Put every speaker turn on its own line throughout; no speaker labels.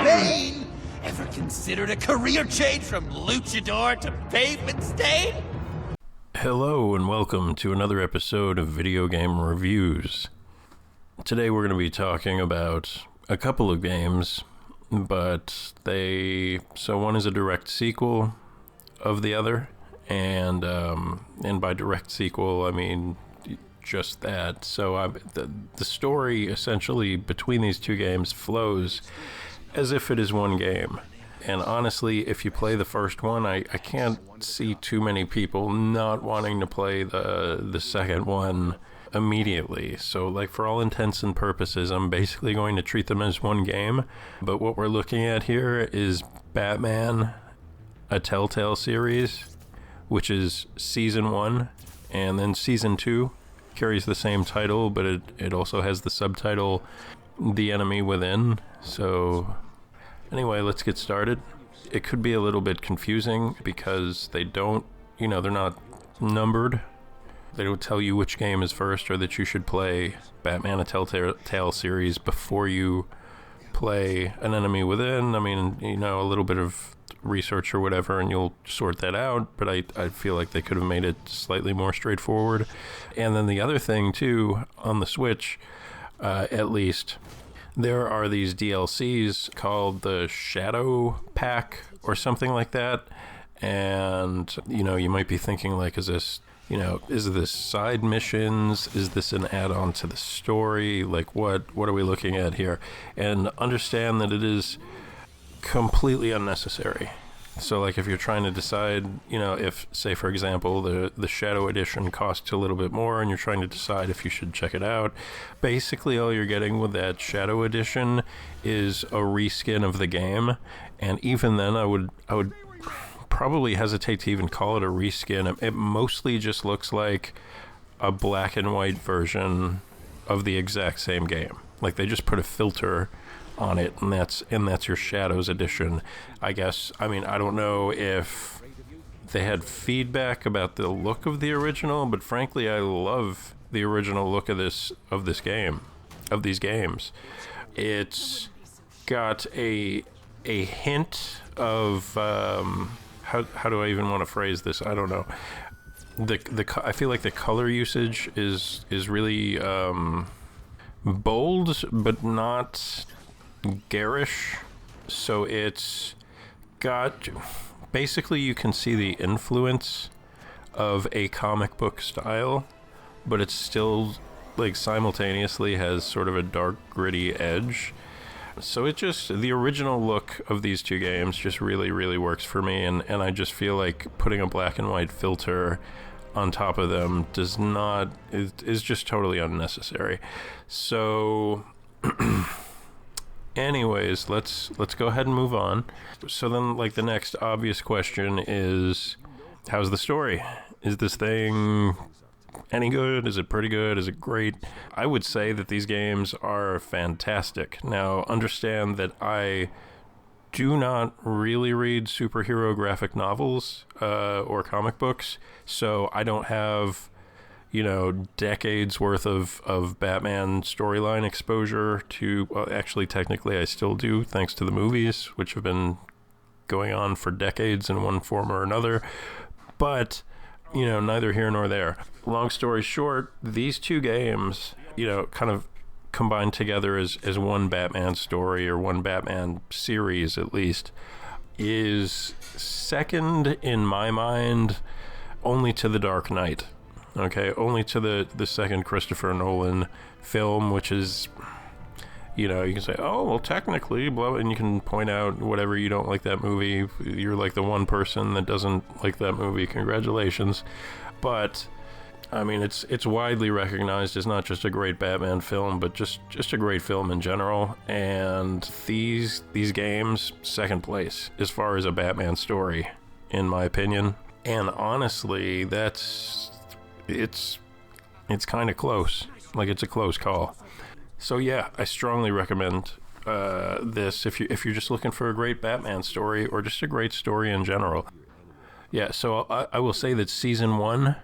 Bane? Ever considered a career change from luchador to pavement stain?
Hello and welcome to another episode of Video Game Reviews. Today we're going to be talking about a couple of games, but one is a direct sequel of the other, and by direct sequel I mean just that. So the story essentially between these two games flows as if it is one game. And honestly, if you play the first one, I can't see too many people not wanting to play the second one immediately. So, like, for all intents and purposes, I'm basically going to treat them as one game. But what we're looking at here is Batman, a Telltale series, which is Season 1, and then Season 2 carries the same title, but it also has the subtitle, The Enemy Within. So anyway, let's get started. It could be a little bit confusing because they're not numbered. They don't tell you which game is first, or that you should play Batman, a Telltale series before you play An Enemy Within. I mean, a little bit of research or whatever and you'll sort that out, but I feel like they could have made it slightly more straightforward. And then the other thing too, on the Switch, at least, there are these DLCs called the Shadow Pack or something like that. And, you might be thinking, like, is this side missions? Is this an add-on to the story? Like, what are we looking at here? And understand that it is completely unnecessary. So, like, if you're trying to decide, if, say, for example, the Shadow Edition costs a little bit more and you're trying to decide if you should check it out, basically all you're getting with that Shadow Edition is a reskin of the game. And even then, I would probably hesitate to even call it a reskin. It mostly just looks like a black and white version of the exact same game. Like, they just put a filter on it, and that's your Shadows edition, I guess. I mean, I don't know if they had feedback about the look of the original, but frankly, I love the original look of these games. It's got a hint of how do I even want to phrase this? I don't know. I feel like the color usage is really bold, but not garish. So it's got, basically you can see the influence of a comic book style, but it's still, like, simultaneously has sort of a dark, gritty edge. So the original look of these two games just really, really works for me, and I just feel like putting a black and white filter on top of them is just totally unnecessary. So anyways, let's go ahead and move on. So then, like, the next obvious question is, how's the story? Is this thing any good? Is it pretty good? Is it great? I would say that these games are fantastic. Now, understand that I do not really read superhero graphic novels or comic books, so I don't have decades worth of Batman storyline exposure to, well, actually, technically I still do, thanks to the movies, which have been going on for decades in one form or another. But, neither here nor there. Long story short, these two games, kind of combined together as one Batman story, or one Batman series at least, is second in my mind only to The Dark Knight. Okay, only to the second Christopher Nolan film, which is, you can say, oh, well, technically, blah, and you can point out whatever you don't like that movie. You're like the one person that doesn't like that movie. Congratulations. But, I mean, it's widely recognized as not just a great Batman film, but just a great film in general. And these games, second place as far as a Batman story, in my opinion. And honestly, it's kind of close. Like, it's a close call. So yeah, I strongly recommend this if you're just looking for a great Batman story, or just a great story in general. Yeah, so I will say that season 1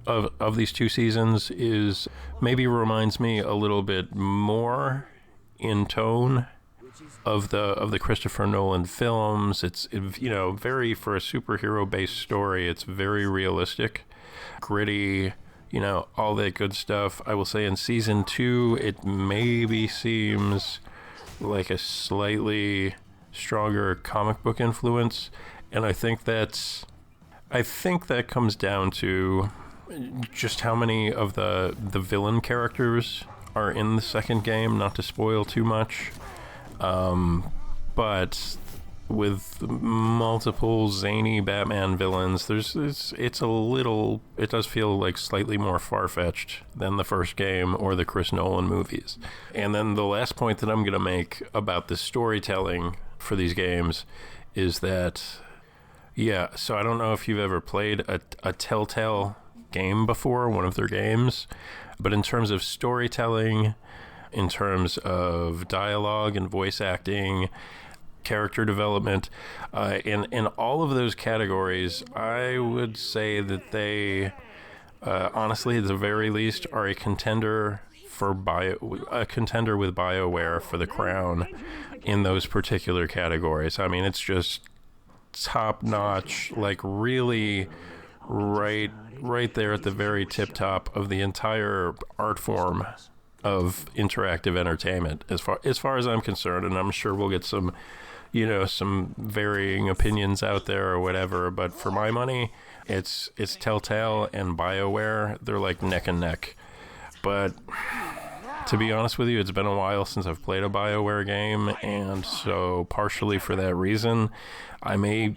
of these two seasons reminds me a little bit more in tone of the Christopher Nolan films. It's very, for a superhero based story, it's very realistic, gritty, all that good stuff. I will say in season 2 it maybe seems like a slightly stronger comic book influence, and I think that comes down to just how many of the villain characters are in the second game, not to spoil too much. But with multiple zany Batman villains, it does feel like slightly more far-fetched than the first game or the Chris Nolan movies. And then the last point that I'm going to make about the storytelling for these games is that, so I don't know if you've ever played a Telltale game before, one of their games, but in terms of storytelling, in terms of dialogue and voice acting, character development, in all of those categories, I would say that they, honestly, at the very least, are a contender with BioWare for the crown in those particular categories. I mean, it's just top notch, like really right there at the very tip top of the entire art form of interactive entertainment, as far as I'm concerned. And I'm sure we'll get some varying opinions out there or whatever, but for my money, it's Telltale and BioWare. They're like neck and neck. But to be honest with you, it's been a while since I've played a BioWare game, and so partially for that reason, I may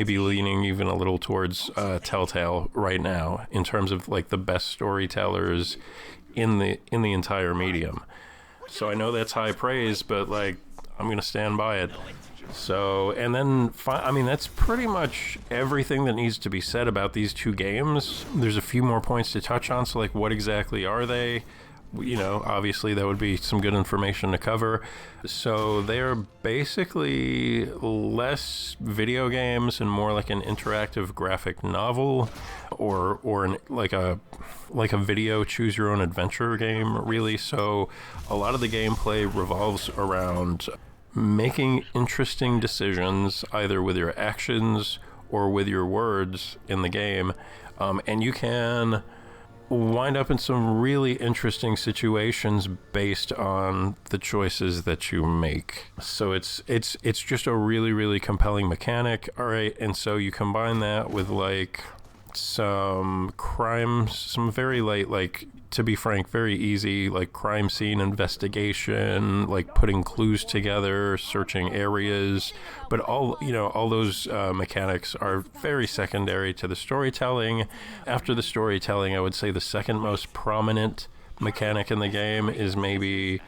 be leaning even a little towards Telltale right now in terms of like the best storytellers in the entire medium. So I know that's high praise, but like I'm gonna stand by it. So, and then that's pretty much everything that needs to be said about these two games. There's a few more points to touch on. So like, what exactly are they? Obviously that would be some good information to cover. So they're basically less video games and more like an interactive graphic novel, or like a video choose your own adventure game, really. So a lot of the gameplay revolves around making interesting decisions either with your actions or with your words in the game, and you can wind up in some really interesting situations based on the choices that you make. So it's just a really, really compelling mechanic. All right, and so you combine that with like some crimes, some very light, like, to be frank, very easy, like crime scene investigation, like putting clues together, searching areas, but all those mechanics are very secondary to the storytelling. After the storytelling, I would say the second most prominent mechanic in the game is maybe,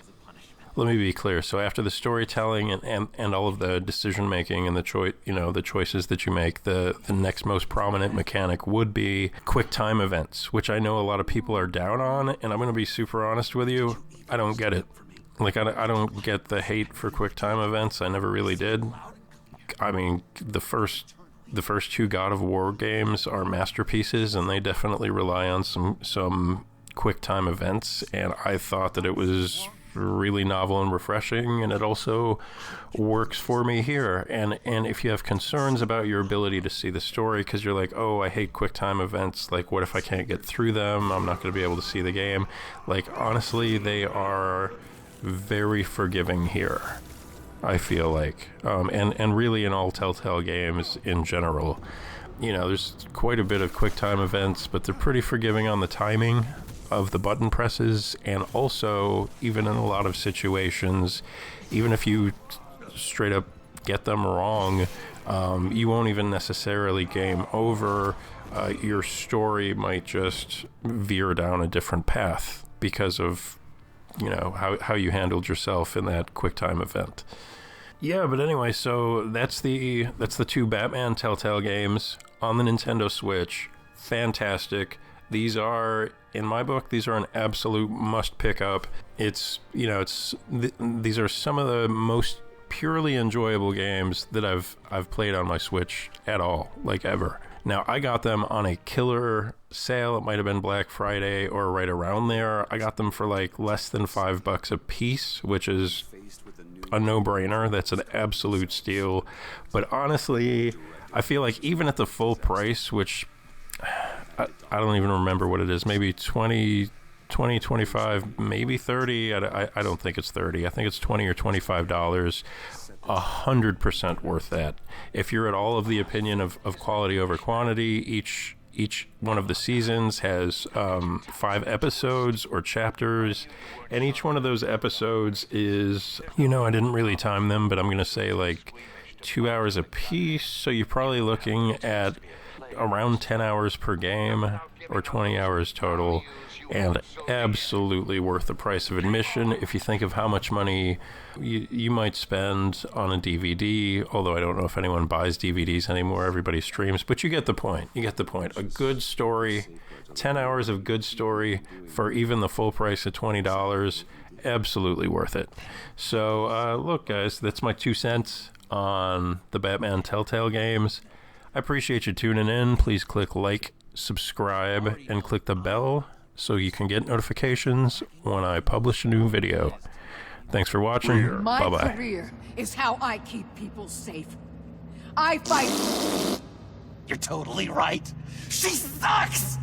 let me be clear. So after the storytelling and all of the decision making and the choices that you make, the next most prominent mechanic would be quick time events, which I know a lot of people are down on, and I'm going to be super honest with you. I don't get it. Like, I don't get the hate for quick time events. I never really did. I mean, the first two God of War games are masterpieces, and they definitely rely on some quick time events, and I thought that it was really novel and refreshing, and it also works for me here. And if you have concerns about your ability to see the story because you're like, oh, I hate quick time events, like what if I can't get through them, I'm not going to be able to see the game, like honestly they are very forgiving here, I feel like, and really in all Telltale games in general. There's quite a bit of quick time events, but they're pretty forgiving on the timing of the button presses, and also even in a lot of situations, even if you straight up get them wrong, you won't even necessarily game over. Your story might just veer down a different path because of how you handled yourself in that quick time event. Yeah, but anyway, so that's the two Batman Telltale games on the Nintendo Switch. Fantastic. These are, in my book, these are an absolute must pick up. These are some of the most purely enjoyable games that I've played on my Switch at all, like ever. Now, I got them on a killer sale. It might have been Black Friday or right around there. I got them for like less than $5 a piece, which is a no-brainer. That's an absolute steal. But honestly, I feel like even at the full price, which I don't even remember what it is, maybe 20, 25, maybe 30. I don't think it's 30. I think it's $20 or $25. 100% worth that. If you're at all of the opinion of quality over quantity, each one of the seasons has 5 episodes or chapters, and each one of those episodes is, I didn't really time them, but I'm going to say like 2 hours a piece, so you're probably looking at around 10 hours per game, or 20 hours total, and absolutely worth the price of admission if you think of how much money you might spend on a DVD, although I don't know if anyone buys DVDs anymore. Everybody streams, but you get the point. A good story, 10 hours of good story for even the full price of $20, absolutely worth it. So, look, guys, that's my 2 cents on the Batman Telltale games. I appreciate you tuning in. Please click like, subscribe, and click the bell so you can get notifications when I publish a new video. Thanks for watching.
My
Bye-bye.
career is how I keep people safe. I fight.
You're totally right. She sucks!